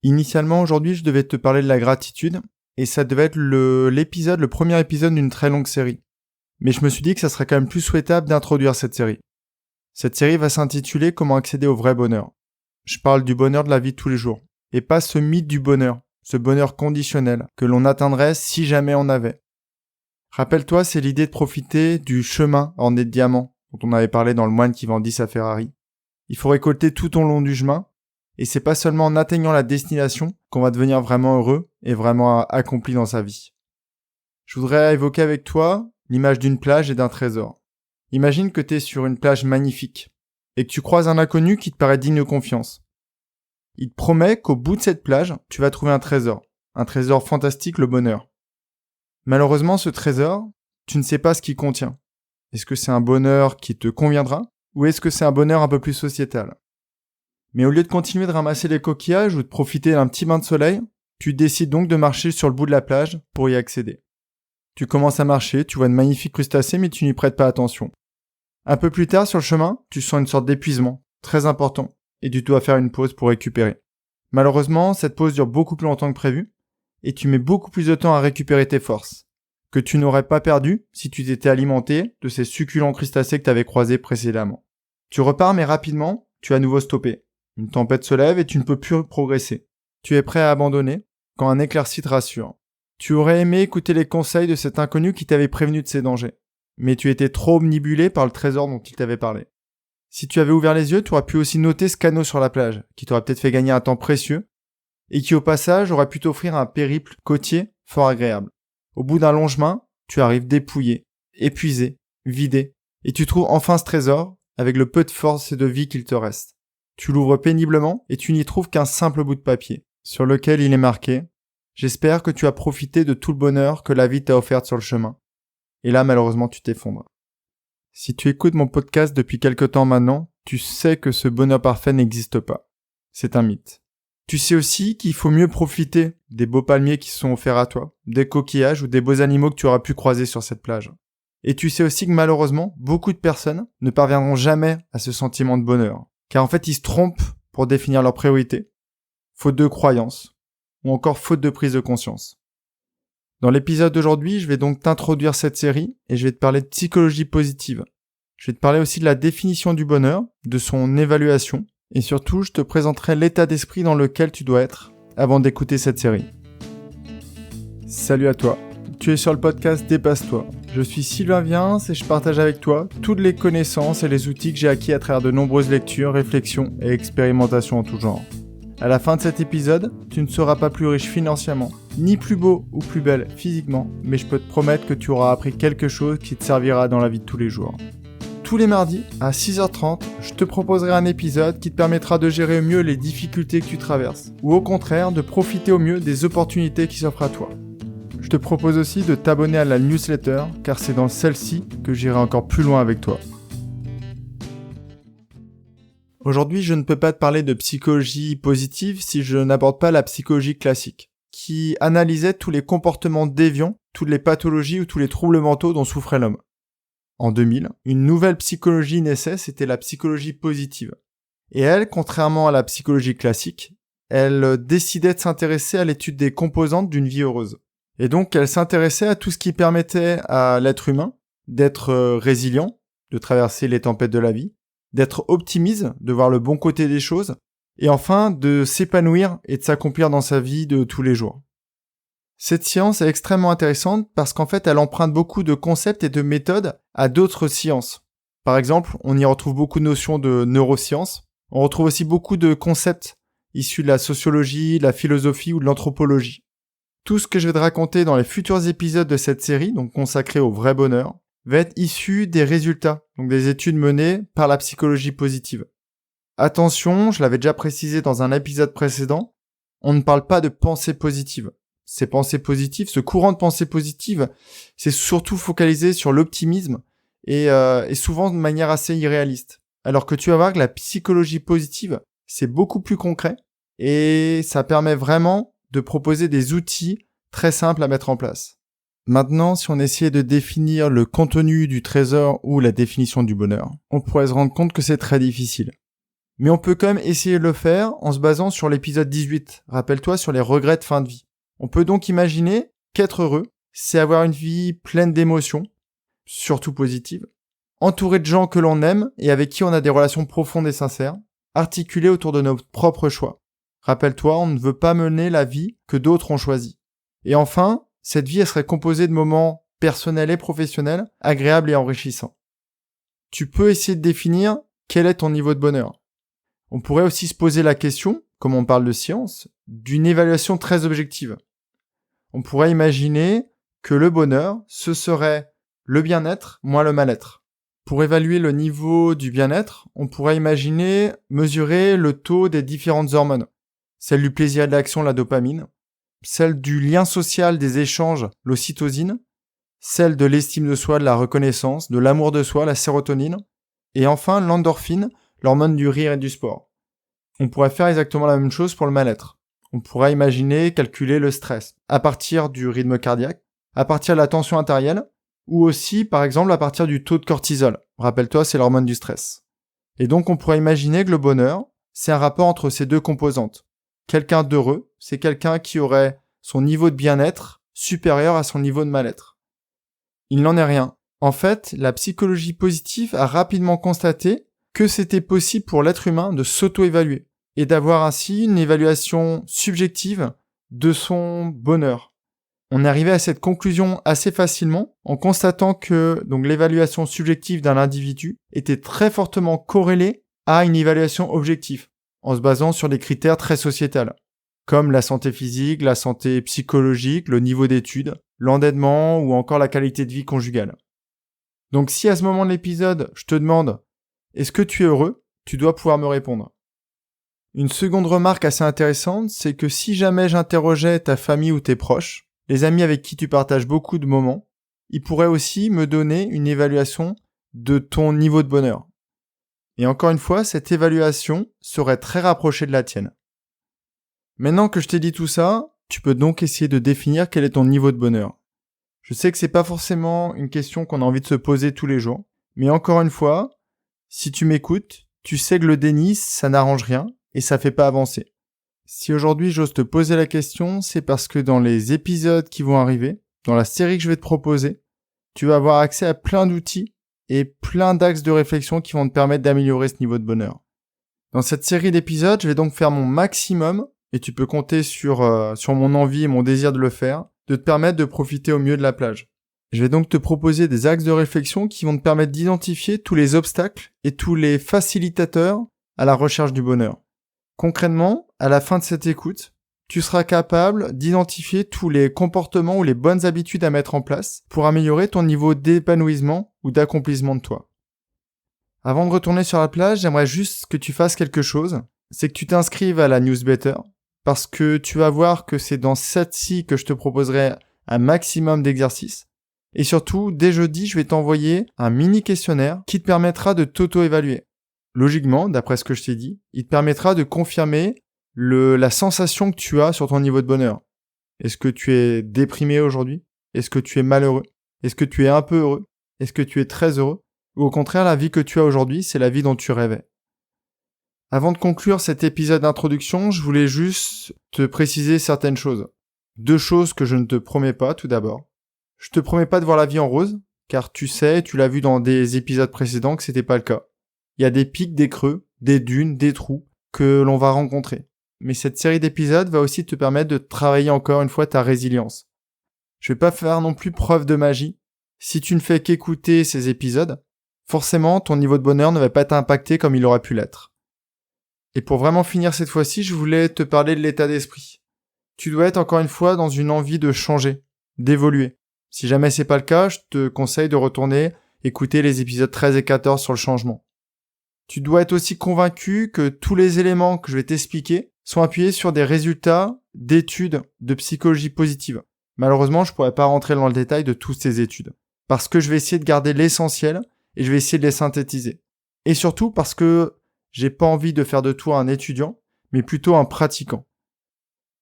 Initialement, aujourd'hui, je devais te parler de la gratitude, et ça devait être le premier épisode d'une très longue série. Mais je me suis dit que ça serait quand même plus souhaitable d'introduire cette série. Cette série va s'intituler « Comment accéder au vrai bonheur ». Je parle du bonheur de la vie de tous les jours, et pas ce mythe du bonheur, ce bonheur conditionnel, que l'on atteindrait si jamais on avait. Rappelle-toi, c'est l'idée de profiter du chemin orné de diamants, dont on avait parlé dans Le moine qui vendit sa Ferrari. Il faut récolter tout au long du chemin, et c'est pas seulement en atteignant la destination qu'on va devenir vraiment heureux et vraiment accompli dans sa vie. Je voudrais évoquer avec toi l'image d'une plage et d'un trésor. Imagine que tu es sur une plage magnifique et que tu croises un inconnu qui te paraît digne de confiance. Il te promet qu'au bout de cette plage, tu vas trouver un trésor fantastique, le bonheur. Malheureusement, ce trésor, tu ne sais pas ce qu'il contient. Est-ce que c'est un bonheur qui te conviendra ou est-ce que c'est un bonheur un peu plus sociétal ? Mais au lieu de continuer de ramasser les coquillages ou de profiter d'un petit bain de soleil, tu décides donc de marcher sur le bout de la plage pour y accéder. Tu commences à marcher, tu vois de magnifiques crustacés mais tu n'y prêtes pas attention. Un peu plus tard sur le chemin, tu sens une sorte d'épuisement, très important, et tu dois faire une pause pour récupérer. Malheureusement, cette pause dure beaucoup plus longtemps que prévu, et tu mets beaucoup plus de temps à récupérer tes forces, que tu n'aurais pas perdu si tu t'étais alimenté de ces succulents crustacés que tu avais croisés précédemment. Tu repars mais rapidement, tu es à nouveau stoppé. Une tempête se lève et tu ne peux plus progresser. Tu es prêt à abandonner quand un éclairci te rassure. Tu aurais aimé écouter les conseils de cet inconnu qui t'avait prévenu de ses dangers. Mais tu étais trop omnibulé par le trésor dont il t'avait parlé. Si tu avais ouvert les yeux, tu aurais pu aussi noter ce canot sur la plage, qui t'aurait peut-être fait gagner un temps précieux, et qui au passage aurait pu t'offrir un périple côtier fort agréable. Au bout d'un long chemin, tu arrives dépouillé, épuisé, vidé, et tu trouves enfin ce trésor, avec le peu de force et de vie qu'il te reste. Tu l'ouvres péniblement et tu n'y trouves qu'un simple bout de papier, sur lequel il est marqué « J'espère que tu as profité de tout le bonheur que la vie t'a offert sur le chemin. » Et là, malheureusement, tu t'effondres. Si tu écoutes mon podcast depuis quelque temps maintenant, tu sais que ce bonheur parfait n'existe pas. C'est un mythe. Tu sais aussi qu'il faut mieux profiter des beaux palmiers qui sont offerts à toi, des coquillages ou des beaux animaux que tu auras pu croiser sur cette plage. Et tu sais aussi que malheureusement, beaucoup de personnes ne parviendront jamais à ce sentiment de bonheur. Car en fait, ils se trompent pour définir leurs priorités, faute de croyance, ou encore faute de prise de conscience. Dans l'épisode d'aujourd'hui, je vais donc t'introduire cette série et je vais te parler de psychologie positive. Je vais te parler aussi de la définition du bonheur, de son évaluation, et surtout, je te présenterai l'état d'esprit dans lequel tu dois être avant d'écouter cette série. Salut à toi, tu es sur le podcast Dépasse-toi. Je suis Sylvain Viens et je partage avec toi toutes les connaissances et les outils que j'ai acquis à travers de nombreuses lectures, réflexions et expérimentations en tout genre. À la fin de cet épisode, tu ne seras pas plus riche financièrement, ni plus beau ou plus belle physiquement, mais je peux te promettre que tu auras appris quelque chose qui te servira dans la vie de tous les jours. Tous les mardis, à 6h30, je te proposerai un épisode qui te permettra de gérer au mieux les difficultés que tu traverses, ou au contraire de profiter au mieux des opportunités qui s'offrent à toi. Je te propose aussi de t'abonner à la newsletter, car c'est dans celle-ci que j'irai encore plus loin avec toi. Aujourd'hui, je ne peux pas te parler de psychologie positive si je n'aborde pas la psychologie classique, qui analysait tous les comportements déviants, toutes les pathologies ou tous les troubles mentaux dont souffrait l'homme. En 2000, une nouvelle psychologie naissait, c'était la psychologie positive. Et elle, contrairement à la psychologie classique, elle décidait de s'intéresser à l'étude des composantes d'une vie heureuse. Et donc, elle s'intéressait à tout ce qui permettait à l'être humain d'être résilient, de traverser les tempêtes de la vie, d'être optimiste, de voir le bon côté des choses, et enfin de s'épanouir et de s'accomplir dans sa vie de tous les jours. Cette science est extrêmement intéressante parce qu'en fait, elle emprunte beaucoup de concepts et de méthodes à d'autres sciences. Par exemple, on y retrouve beaucoup de notions de neurosciences. On retrouve aussi beaucoup de concepts issus de la sociologie, de la philosophie ou de l'anthropologie. Tout ce que je vais te raconter dans les futurs épisodes de cette série, donc consacrée au vrai bonheur, va être issu des résultats, donc des études menées par la psychologie positive. Attention, je l'avais déjà précisé dans un épisode précédent, on ne parle pas de pensée positive. Ces pensées positives, ce courant de pensée positive, c'est surtout focalisé sur l'optimisme et souvent de manière assez irréaliste. Alors que tu vas voir que la psychologie positive, c'est beaucoup plus concret et ça permet vraiment de proposer des outils très simples à mettre en place. Maintenant, si on essayait de définir le contenu du trésor ou la définition du bonheur, on pourrait se rendre compte que c'est très difficile. Mais on peut quand même essayer de le faire en se basant sur l'épisode 18. Rappelle-toi sur les regrets de fin de vie. On peut donc imaginer qu'être heureux, c'est avoir une vie pleine d'émotions, surtout positives, entouré de gens que l'on aime et avec qui on a des relations profondes et sincères, articulées autour de nos propres choix. Rappelle-toi, on ne veut pas mener la vie que d'autres ont choisie. Et enfin, cette vie, elle serait composée de moments personnels et professionnels, agréables et enrichissants. Tu peux essayer de définir quel est ton niveau de bonheur. On pourrait aussi se poser la question, comme on parle de science, d'une évaluation très objective. On pourrait imaginer que le bonheur, ce serait le bien-être moins le mal-être. Pour évaluer le niveau du bien-être, on pourrait imaginer mesurer le taux des différentes hormones. Celle du plaisir et de l'action, la dopamine. Celle du lien social, des échanges, l'ocytocine. Celle de l'estime de soi, de la reconnaissance, de l'amour de soi, la sérotonine. Et enfin, l'endorphine, l'hormone du rire et du sport. On pourrait faire exactement la même chose pour le mal-être. On pourrait imaginer calculer le stress à partir du rythme cardiaque, à partir de la tension artérielle, ou aussi, par exemple, à partir du taux de cortisol. Rappelle-toi, c'est l'hormone du stress. Et donc, on pourrait imaginer que le bonheur, c'est un rapport entre ces deux composantes. Quelqu'un d'heureux, c'est quelqu'un qui aurait son niveau de bien-être supérieur à son niveau de mal-être. Il n'en est rien. En fait, la psychologie positive a rapidement constaté que c'était possible pour l'être humain de s'auto-évaluer et d'avoir ainsi une évaluation subjective de son bonheur. On est arrivé à cette conclusion assez facilement en constatant que donc l'évaluation subjective d'un individu était très fortement corrélée à une évaluation objective, en se basant sur des critères très sociétals, comme la santé physique, la santé psychologique, le niveau d'études, l'endettement ou encore la qualité de vie conjugale. Donc si à ce moment de l'épisode, je te demande « Est-ce que tu es heureux ?», tu dois pouvoir me répondre. Une seconde remarque assez intéressante, c'est que si jamais j'interrogeais ta famille ou tes proches, les amis avec qui tu partages beaucoup de moments, ils pourraient aussi me donner une évaluation de ton niveau de bonheur. Et encore une fois, cette évaluation serait très rapprochée de la tienne. Maintenant que je t'ai dit tout ça, tu peux donc essayer de définir quel est ton niveau de bonheur. Je sais que c'est pas forcément une question qu'on a envie de se poser tous les jours, mais encore une fois, si tu m'écoutes, tu sais que le déni, ça n'arrange rien et ça fait pas avancer. Si aujourd'hui j'ose te poser la question, c'est parce que dans les épisodes qui vont arriver, dans la série que je vais te proposer, tu vas avoir accès à plein d'outils et plein d'axes de réflexion qui vont te permettre d'améliorer ce niveau de bonheur. Dans cette série d'épisodes, je vais donc faire mon maximum, et tu peux compter sur mon envie et mon désir de le faire, de te permettre de profiter au mieux de la plage. Je vais donc te proposer des axes de réflexion qui vont te permettre d'identifier tous les obstacles et tous les facilitateurs à la recherche du bonheur. Concrètement, à la fin de cette écoute, tu seras capable d'identifier tous les comportements ou les bonnes habitudes à mettre en place pour améliorer ton niveau d'épanouissement ou d'accomplissement de toi. Avant de retourner sur la plage, j'aimerais juste que tu fasses quelque chose, c'est que tu t'inscrives à la newsletter, parce que tu vas voir que c'est dans celle-ci que je te proposerai un maximum d'exercices. Et surtout, dès jeudi, je vais t'envoyer un mini questionnaire qui te permettra de t'auto-évaluer. Logiquement, d'après ce que je t'ai dit, il te permettra de confirmer la sensation que tu as sur ton niveau de bonheur. Est-ce que tu es déprimé aujourd'hui ? Est-ce que tu es malheureux ? Est-ce que tu es un peu heureux ? Est-ce que tu es très heureux ? Ou au contraire, la vie que tu as aujourd'hui, c'est la vie dont tu rêvais. Avant de conclure cet épisode d'introduction, je voulais juste te préciser certaines choses. 2 choses que je ne te promets pas, tout d'abord. Je te promets pas de voir la vie en rose, car tu sais, tu l'as vu dans des épisodes précédents que c'était pas le cas. Il y a des pics, des creux, des dunes, des trous que l'on va rencontrer. Mais cette série d'épisodes va aussi te permettre de travailler encore une fois ta résilience. Je vais pas faire non plus preuve de magie. Si tu ne fais qu'écouter ces épisodes, forcément ton niveau de bonheur ne va pas être impacté comme il aurait pu l'être. Et pour vraiment finir cette fois-ci, je voulais te parler de l'état d'esprit. Tu dois être encore une fois dans une envie de changer, d'évoluer. Si jamais c'est pas le cas, je te conseille de retourner écouter les épisodes 13 et 14 sur le changement. Tu dois être aussi convaincu que tous les éléments que je vais t'expliquer sont appuyés sur des résultats d'études de psychologie positive. Malheureusement, je pourrais pas rentrer dans le détail de toutes ces études. Parce que je vais essayer de garder l'essentiel et je vais essayer de les synthétiser. Et surtout parce que j'ai pas envie de faire de toi un étudiant, mais plutôt un pratiquant.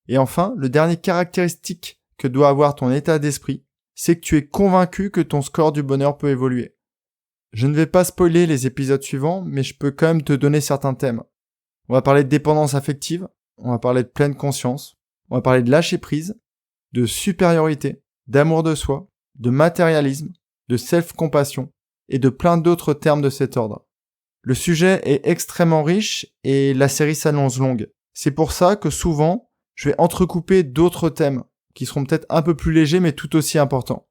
Et enfin, le dernier caractéristique que doit avoir ton état d'esprit, c'est que tu es convaincu que ton score du bonheur peut évoluer. Je ne vais pas spoiler les épisodes suivants, mais je peux quand même te donner certains thèmes. On va parler de dépendance affective, on va parler de pleine conscience, on va parler de lâcher prise, de supériorité, d'amour de soi, de matérialisme, de self-compassion et de plein d'autres termes de cet ordre. Le sujet est extrêmement riche et la série s'annonce longue. C'est pour ça que souvent, je vais entrecouper d'autres thèmes qui seront peut-être un peu plus légers mais tout aussi importants.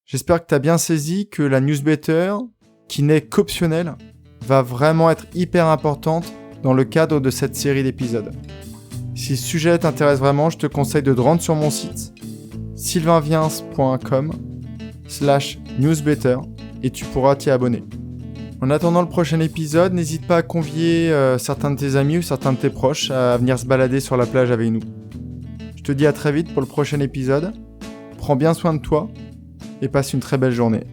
J'espère que tu as bien saisi que la newsletter, qui n'est qu'optionnelle, va vraiment être hyper importante dans le cadre de cette série d'épisodes. Si ce sujet t'intéresse vraiment, je te conseille de te rendre sur mon site sylvainviens.com/newsletter et tu pourras t'y abonner. En attendant le prochain épisode, n'hésite pas à convier certains de tes amis ou certains de tes proches à venir se balader sur la plage avec nous. Je te dis à très vite pour le prochain épisode. Prends bien soin de toi et passe une très belle journée.